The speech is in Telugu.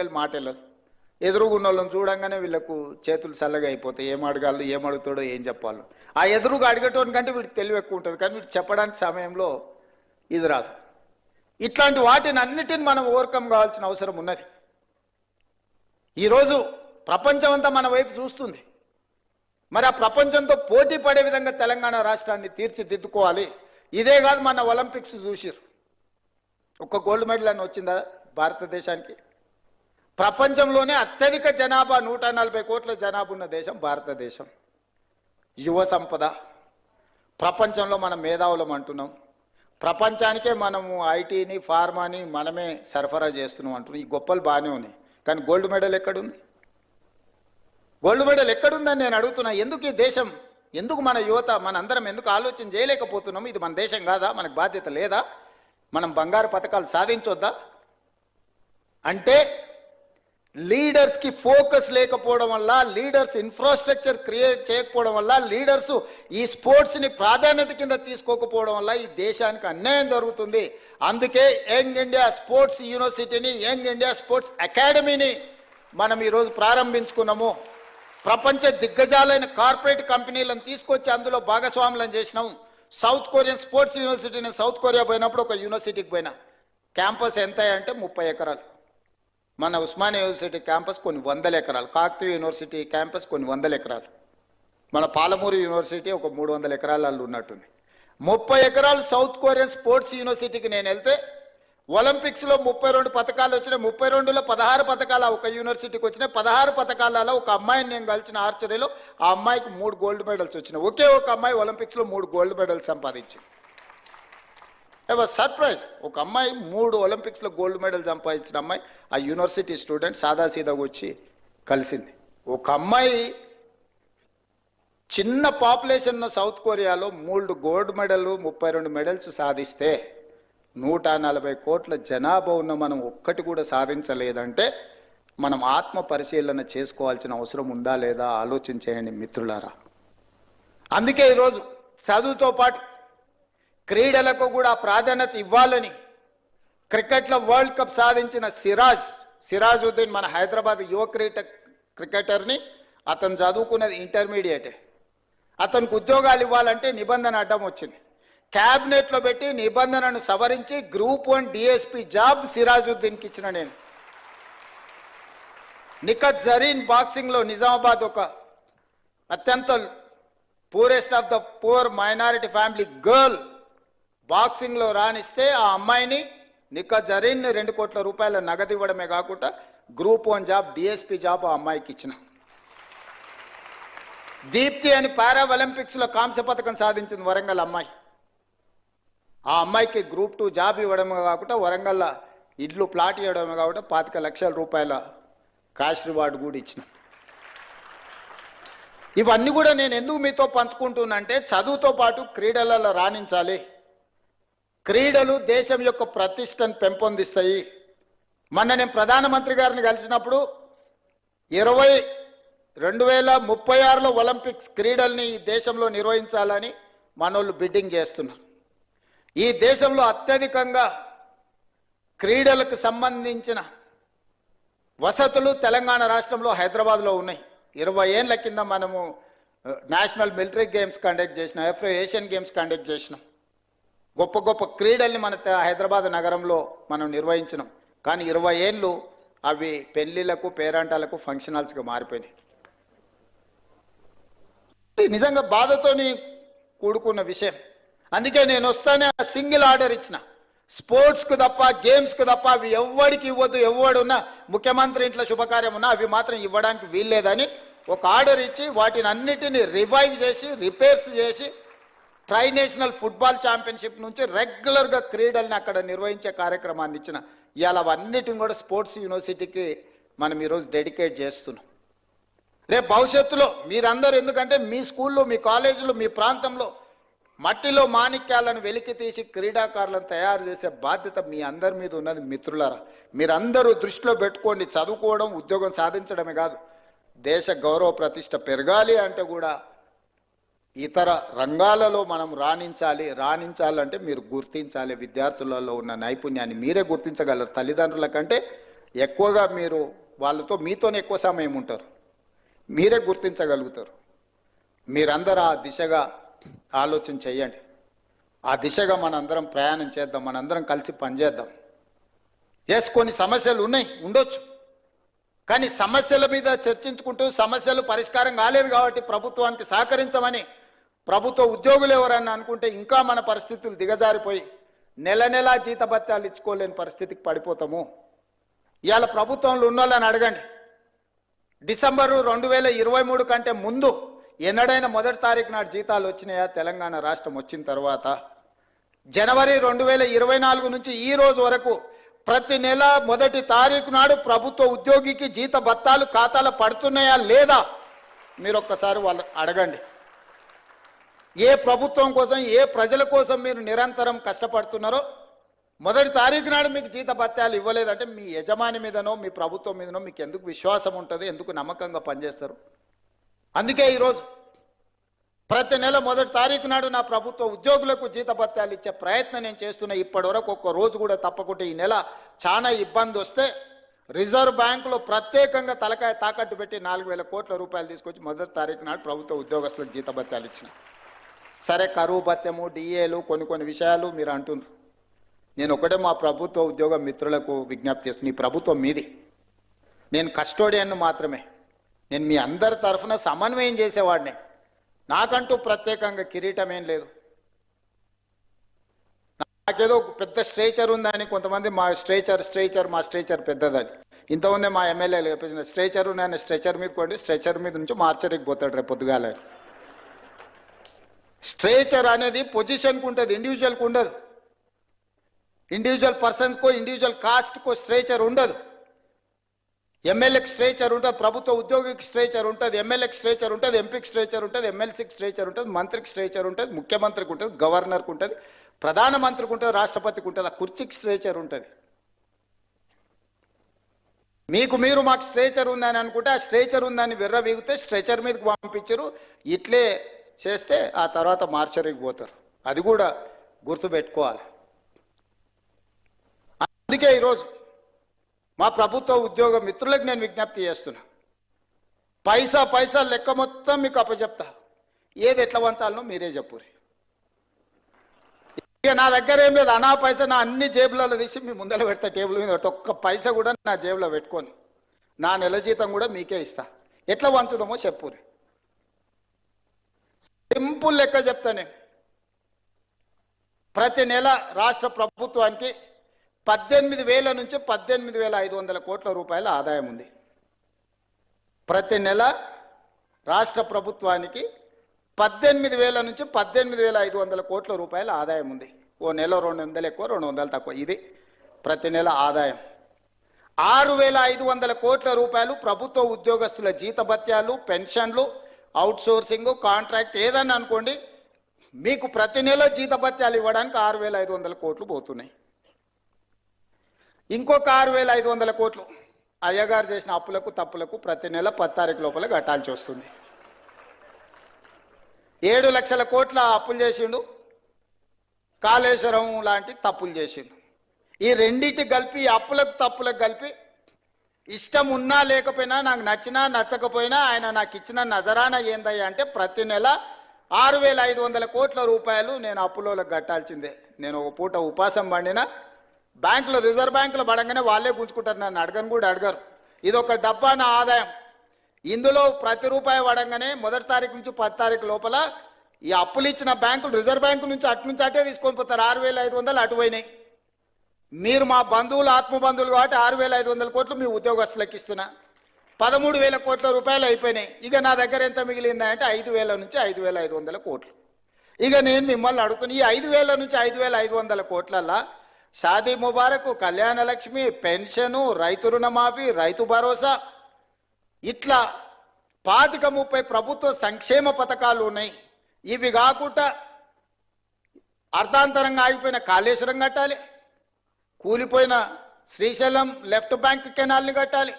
నోట్లకెళ్ళి మాట వెళ్ళదు. ఎదురుగున్న వాళ్ళని చూడంగానే వీళ్ళకు చేతులు చల్లగా అయిపోతాయి. ఏం అడగాలి, ఏం అడుగుతాడో, ఏం చెప్పాలో. ఆ ఎదురుగా అడిగేటోని కంటే వీడికి తెలివి ఎక్కువ ఉంటుంది, కానీ వీడు చెప్పడానికి సమయంలో ఇది రాదు. ఇట్లాంటి వాటిని అన్నిటిని మనం ఓవర్కమ్ కావాల్సిన అవసరం ఉన్నది. ఈరోజు ప్రపంచం అంతా మన వైపు చూస్తుంది. మరి ఆ ప్రపంచంతో పోటీ పడే విధంగా తెలంగాణ రాష్ట్రాన్ని తీర్చిదిద్దుకోవాలి. ఇదే కాదు, మన ఒలింపిక్స్ చూసిరు, ఒక్క గోల్డ్ మెడల్ అని వచ్చిందా భారతదేశానికి? ప్రపంచంలోనే అత్యధిక జనాభా 140 కోట్ల జనాభా ఉన్న దేశం భారతదేశం. యువ సంపద, ప్రపంచంలో మనం మేధావులం అంటున్నాం. ప్రపంచానికే మనము ఐటీని, ఫార్మాని మనమే సరఫరా చేస్తున్నాం అంటున్నాం. ఈ గొప్పలు బాగానే ఉన్నాయి, కానీ గోల్డ్ మెడల్ ఎక్కడుంది? గోల్డ్ మెడల్ ఎక్కడుందని నేను అడుగుతున్నా. ఎందుకు ఈ దేశం, ఎందుకు మన యువత, మన అందరం ఎందుకు ఆలోచన చేయలేకపోతున్నాము? ఇది మన దేశం కాదా? మనకు బాధ్యత లేదా? మనం బంగారు పథకాలు సాధించొద్దా? అంటే లీడర్స్కి ఫోకస్ లేకపోవడం వల్ల, లీడర్స్ ఇన్ఫ్రాస్ట్రక్చర్ క్రియేట్ చేయకపోవడం వల్ల, లీడర్స్ ఈ స్పోర్ట్స్ని ప్రాధాన్యత కింద తీసుకోకపోవడం వల్ల ఈ దేశానికి అన్యాయం జరుగుతుంది. అందుకే యంగ్ ఇండియా స్పోర్ట్స్ యూనివర్సిటీని, యంగ్ ఇండియా స్పోర్ట్స్ అకాడమీని మనం ఈరోజు ప్రారంభించుకున్నాము. ప్రపంచ దిగ్గజాలైన కార్పొరేట్ కంపెనీలను తీసుకొచ్చి అందులో భాగస్వాములను చేసినాం. సౌత్ కొరియన్ స్పోర్ట్స్ యూనివర్సిటీని సౌత్ కొరియా పోయినప్పుడు ఒక యూనివర్సిటీకి పోయినా, క్యాంపస్ ఎంత అంటే 30 ఎకరాలు. మన ఉస్మానియా యూనివర్సిటీ క్యాంపస్ కొన్ని 100 ఎకరాలు, కాకతీయ యూనివర్సిటీ క్యాంపస్ కొన్ని 100 ఎకరాలు, మన పాలమూరు యూనివర్సిటీ ఒక 300 ఎకరాలలో ఉన్నట్టుంది. 30 ఎకరాలు సౌత్ కొరియన్ స్పోర్ట్స్ యూనివర్సిటీకి నేను వెళ్తే ఒలింపిక్స్లో 32 పథకాలు వచ్చినాయి. 32లో 16 పథకాలు ఒక యూనివర్సిటీకి వచ్చినాయి. 16 పథకాలలో ఒక అమ్మాయిని నేను కలిసిన ఆర్చరీలో, ఆ అమ్మాయికి 3 గోల్డ్ మెడల్స్ వచ్చినాయి. ఒకే ఒక అమ్మాయి ఒలింపిక్స్లో 3 గోల్డ్ మెడల్స్ సంపాదించింది. సర్ప్రైజ్, ఒక అమ్మాయి 3 ఒలింపిక్స్లో గోల్డ్ మెడల్ సంపాదించిన అమ్మాయి ఆ యూనివర్సిటీ స్టూడెంట్ సాదాసీదాగా వచ్చి కలిసింది. ఒక అమ్మాయి చిన్న పాపులేషన్ ఉన్న సౌత్ కొరియాలో 3 గోల్డ్ మెడల్, 32 మెడల్స్ సాధిస్తే 140 కోట్ల జనాభా ఉన్న మనం ఒక్కటి కూడా సాధించలేదంటే మనం ఆత్మ పరిశీలన చేసుకోవాల్సిన అవసరం ఉందా లేదా ఆలోచించేయండి మిత్రులారా. అందుకే ఈరోజు చదువుతో పాటు క్రీడలకు కూడా ప్రాధాన్యత ఇవ్వాలని క్రికెట్లో వరల్డ్ కప్ సాధించిన సిరాజుద్దీన్ మన హైదరాబాద్ యువ క్రికెటర్ని, అతను చదువుకున్నది ఇంటర్మీడియటే. అతనికి ఉద్యోగాలు ఇవ్వాలంటే నిబంధన అడ్డం వచ్చింది. క్యాబినెట్లో పెట్టి నిబంధనను సవరించి గ్రూప్ 1 డిఎస్పీ జాబ్ సిరాజుద్దీన్కి ఇచ్చిన నేను. నిఖత్ జరీన్ బాక్సింగ్లో నిజామాబాద్ ఒక అత్యంత purest of the poor minority family girl బాక్సింగ్లో రాణిస్తే ఆ అమ్మాయిని నిఖత్ జరీన్ 2 కోట్ల రూపాయల నగదు ఇవ్వడమే కాకుండా గ్రూప్ 1 జాబ్ డిఎస్పీ జాబ్ ఆ అమ్మాయికి ఇచ్చిన. దీప్తి అని పారా ఒలింపిక్స్లో కాంస్య పథకం సాధించింది వరంగల్ అమ్మాయి. ఆ అమ్మాయికి గ్రూప్ 2 జాబ్ ఇవ్వడమే కాకుండా వరంగల్ ఇల్లు ప్లాట్ ఇవ్వడమే కాకుండా 25 లక్షల రూపాయల క్యాష్ రివార్డు కూడా ఇచ్చిన. ఇవన్నీ కూడా నేను ఎందుకు మీతో పంచుకుంటున్నా అంటే చదువుతో పాటు క్రీడలలో రాణించాలి. క్రీడలు దేశం యొక్క ప్రతిష్టను పెంపొందిస్తాయి. మొన్న నేను ప్రధానమంత్రి గారిని కలిసినప్పుడు 2036లో ఒలింపిక్స్ క్రీడల్ని ఈ దేశంలో నిర్వహించాలని మనోళ్ళు బిడ్డింగ్ చేస్తున్నారు. ఈ దేశంలో అత్యధికంగా క్రీడలకు సంబంధించిన వసతులు తెలంగాణ రాష్ట్రంలో హైదరాబాద్లో ఉన్నాయి. 20 ఏళ్ల కింద మనము నేషనల్ మిలిటరీ గేమ్స్ కండక్ట్ చేసినాం, ఏషియన్ గేమ్స్ కండక్ట్ చేసినాం. గొప్ప గొప్ప క్రీడల్ని మన హైదరాబాద్ నగరంలో మనం నిర్వహించినాం. కానీ 20 ఏళ్ళు అవి పెళ్లిళ్లకు, పేరంటాలకు, ఫంక్షన్ హాల్స్గా మారిపోయినాయి. నిజంగా బాధతోని కూడుకున్న విషయం. అందుకే నేను వస్తానే సింగిల్ ఆర్డర్ ఇచ్చిన, స్పోర్ట్స్కు తప్ప, గేమ్స్కు తప్ప అవి ఎవరికి ఇవ్వద్దు. ఎవడున్నా ముఖ్యమంత్రి ఇంట్లో శుభకార్యం ఉన్నా అవి మాత్రం ఇవ్వడానికి వీల్లేదని ఒక ఆర్డర్ ఇచ్చి వాటిని అన్నిటిని రివైవ్ చేసి, రిపేర్స్ చేసి, ట్రై నేషనల్ ఫుట్బాల్ ఛాంపియన్షిప్ నుంచి రెగ్యులర్గా క్రీడల్ని అక్కడ నిర్వహించే కార్యక్రమాన్ని ఇచ్చిన. ఇవాళ అవన్నిటిని కూడా స్పోర్ట్స్ యూనివర్సిటీకి మనం ఈరోజు డెడికేట్ చేస్తున్నాం. రేపు భవిష్యత్తులో మీరందరూ, ఎందుకంటే మీ స్కూల్లో, మీ కాలేజీలో, మీ ప్రాంతంలో మట్టిలో మాణిక్యాలను వెలికి తీసి క్రీడాకారులను తయారు చేసే బాధ్యత మీ అందరి మీద ఉన్నది మిత్రులారా. మీరందరూ దృష్టిలో పెట్టుకోండి. చదువుకోవడం, ఉద్యోగం సాధించడమే కాదు, దేశ గౌరవ ప్రతిష్ట పెరగాలి అంటే కూడా ఇతర రంగాలలో మనం రాణించాలంటే మీరు గుర్తించాలి. విద్యార్థులలో ఉన్న నైపుణ్యాన్ని మీరే గుర్తించగలరు. తల్లిదండ్రుల కంటే ఎక్కువగా మీరు వాళ్ళతో మీతోనే ఎక్కువ సమయం ఉంటారు, మీరే గుర్తించగలుగుతారు. మీరందరూ ఆ దిశగా ఆలోచన చేయండి. ఆ దిశగా మనందరం ప్రయాణం చేద్దాం, మనందరం కలిసి పనిచేద్దాం. కొన్ని సమస్యలు ఉన్నాయి, ఉండొచ్చు, కానీ సమస్యల మీద చర్చించుకుంటూ సమస్యలు పరిష్కారం కాలేదు కాబట్టి ప్రభుత్వానికి సహకరించమని ప్రభుత్వ ఉద్యోగులు ఎవరన్నా అనుకుంటే ఇంకా మన పరిస్థితులు దిగజారిపోయి నెల నెలా జీతభత్యాలు ఇచ్చుకోలేని పరిస్థితికి పడిపోతాము. ఇవాళ ప్రభుత్వంలో ఉన్న వాళ్ళని అడగండి, డిసెంబరు 2023 కంటే ముందు ఎన్నడైనా మొదటి తారీఖు నాడు జీతాలు వచ్చినాయా? తెలంగాణ రాష్ట్రం వచ్చిన తర్వాత జనవరి 2024 నుంచి ఈ రోజు వరకు ప్రతి నెల మొదటి తారీఖు నాడు ప్రభుత్వ ఉద్యోగికి జీత భత్తాలు ఖాతాలో పడుతున్నాయా లేదా? మీరు ఒక్కసారి వాళ్ళు అడగండి. ఏ ప్రభుత్వం కోసం, ఏ ప్రజల కోసం మీరు నిరంతరం కష్టపడుతున్నారో మొదటి తారీఖు నాడు మీకు జీత భత్యాలు ఇవ్వలేదంటే మీ యజమాని మీదనో మీ ప్రభుత్వం మీదనో మీకు ఎందుకు విశ్వాసం ఉంటుంది, ఎందుకు నమ్మకంగా పనిచేస్తారు? అందుకే ఈరోజు ప్రతి నెల మొదటి తారీఖు నాడు నా ప్రభుత్వ ఉద్యోగులకు జీత భత్యాలు ఇచ్చే ప్రయత్నం నేను చేస్తున్నా. ఇప్పటి వరకు ఒక్క రోజు కూడా తప్పకుండా ఈ నెల చాలా ఇబ్బంది వస్తే రిజర్వ్ బ్యాంకులో ప్రత్యేకంగా తలకాయ తాకట్టు పెట్టి 4,000 కోట్ల రూపాయలు తీసుకొచ్చి మొదటి తారీఖు నాడు ప్రభుత్వ ఉద్యోగస్తులకు జీత భత్యాలు ఇచ్చిన. సరే, కరువు భత్యము, డిఏలు, కొన్ని విషయాలు మీరు అంటున్నారు. నేను ఒకటే మా ప్రభుత్వ ఉద్యోగ మిత్రులకు విజ్ఞప్తి చేస్తున్నాను, ఈ ప్రభుత్వం మీది, నేను కస్టోడియన్ మాత్రమే. నేను మీ అందరి తరఫున సమన్వయం చేసేవాడిని. నాకంటూ ప్రత్యేకంగా కిరీటం ఏం లేదు. నాకేదో పెద్ద స్ట్రేచర్ ఉందని కొంతమంది మా స్ట్రేచర్ పెద్దదని. ఇంతమంది మా ఎమ్మెల్యేలు చెప్పేసిన స్ట్రేచర్ నేను స్ట్రెచర్ మీద కొండి, స్ట్రెచర్ మీద నుంచి మార్చరికి పోతాడు రేపు పొద్దుగాల. స్ట్రేచర్ అనేది పొజిషన్కు ఉంటుంది, ఇండివిజువల్కి ఉండదు. ఇండివిజువల్ పర్సన్స్కో ఇండివిజువల్ కాస్ట్కో స్ట్రేచర్ ఉండదు. ఎమ్మెల్యేకి స్ట్రేచర్ ఉంటుంది, ప్రభుత్వ ఉద్యోగికి స్ట్రేచర్ ఉంటుంది, ఎమ్మెల్యేకి స్ట్రేచర్ ఉంటుంది, ఎంపీకి స్ట్రేచర్ ఉంటుంది, ఎమ్మెల్సీకి స్ట్రేచర్ ఉంటుంది, మంత్రికి స్ట్రేచర్ ఉంటుంది, ముఖ్యమంత్రికి ఉంటుంది, గవర్నర్కి ఉంటుంది, ప్రధానమంత్రికి ఉంటుంది, రాష్ట్రపతికి ఉంటుంది. ఆ కుర్చీకి స్ట్రేచర్ ఉంటుంది. మీరు మాకు స్ట్రేచర్ ఉందని అనుకుంటే ఆ స్ట్రేచర్ ఉందని విర్రవీగితే స్ట్రెచర్ మీదకి పంపించరు. ఇట్లే చేస్తే ఆ తర్వాత మార్చరికి పోతారు. అది కూడా గుర్తుపెట్టుకోవాలి. అందుకే ఈరోజు మా ప్రభుత్వ ఉద్యోగ మిత్రులకు నేను విజ్ఞప్తి చేస్తున్నా, పైసా లెక్క మొత్తం మీకు అప్పచెప్తా. ఏది ఎట్లా వంచాలనో మీరే చెప్పురి. ఇక నా దగ్గర ఏం లేదు, అనా పైసా నా అన్ని జేబులలో తీసి మీ ముందర పెడతా, టేబుల్ మీద పెడతా. ఒక్క పైసా కూడా నా జేబులో పెట్టుకొని నా నెల జీతం కూడా మీకే ఇస్తా. ఎట్లా వంచుదామో చెప్పురి. సింపుల్ లెక్క చెప్తా నేను. ప్రతి నెల రాష్ట్ర ప్రభుత్వానికి 18,000 నుంచి 18,500 కోట్ల రూపాయల ఆదాయం ఉంది. ప్రతి నెల రాష్ట్ర ప్రభుత్వానికి 18,000 నుంచి 18,500 కోట్ల రూపాయల ఆదాయం ఉంది. ఓ నెల 200 ఎక్కువ, 200 తక్కువ, ఇది ప్రతి నెల ఆదాయం. 6,500 కోట్ల రూపాయలు ప్రభుత్వ ఉద్యోగస్తుల జీతభత్యాలు, పెన్షన్లు, అవుట్ సోర్సింగ్, కాంట్రాక్ట్ ఏదన్నా అనుకోండి, మీకు ప్రతి నెల జీతభత్యాలు ఇవ్వడానికి 6,500 కోట్లు పోతున్నాయి. ఇంకొక 6,500 కోట్లు అయ్యగారు చేసిన అప్పులకు తప్పులకు ప్రతి నెల 10 తారీఖు లోపల కట్టాల్సి వస్తుంది. 7 లక్షల కోట్ల అప్పులు చేసిండు, కాళేశ్వరం లాంటి తప్పులు చేసిండు. ఈ రెండింటి కలిపి, అప్పులకు తప్పులకు కలిపి, ఇష్టం ఉన్నా లేకపోయినా, నాకు నచ్చినా నచ్చకపోయినా ఆయన నాకు ఇచ్చిన నజరానా ఏందయ్యా అంటే ప్రతి నెల 6,500 కోట్ల రూపాయలు నేను అప్పులోకి కట్టాల్సిందే. నేను ఒక పూట ఉపాసం పండినా బ్యాంకులో, రిజర్వ్ బ్యాంకులో పడంగానే వాళ్ళే గుంజుకుంటారు, నన్ను అడగను కూడా అడగరు. ఇది ఒక డబ్బా నా ఆదాయం. ఇందులో ప్రతి రూపాయి పడంగానే మొదటి తారీఖు నుంచి 10 తారీఖు లోపల ఈ అప్పులు ఇచ్చిన బ్యాంకులు, రిజర్వ్ బ్యాంకు నుంచి అటే తీసుకొని పోతారు. 6,500 అటు పోయినాయి. మీరు మా బంధువులు, ఆత్మబంధువులు కాబట్టి 6,500 కోట్లు మీ ఉద్యోగస్తులకు ఇస్తున్నా. 13,000 కోట్ల రూపాయలు అయిపోయినాయి. ఇక నా దగ్గర ఎంత మిగిలిందా అంటే 5,000 నుంచి 5,500 కోట్లు. ఇక నేను మిమ్మల్ని అడుగుతున్నా, ఈ 5,000 నుంచి 5,500 కోట్లల్లా షాదీ ముబారక్, కళ్యాణ లక్ష్మి, పెన్షను, రైతు రుణమాఫీ, రైతు భరోసా, ఇట్లా 25-30 ప్రభుత్వ సంక్షేమ పథకాలు ఉన్నాయి. ఇవి కాకుండా అర్ధాంతరంగా ఆగిపోయిన కాళేశ్వరం కట్టాలి, కూలిపోయిన శ్రీశైలం లెఫ్ట్ బ్యాంక్ కెనాల్ని కట్టాలి,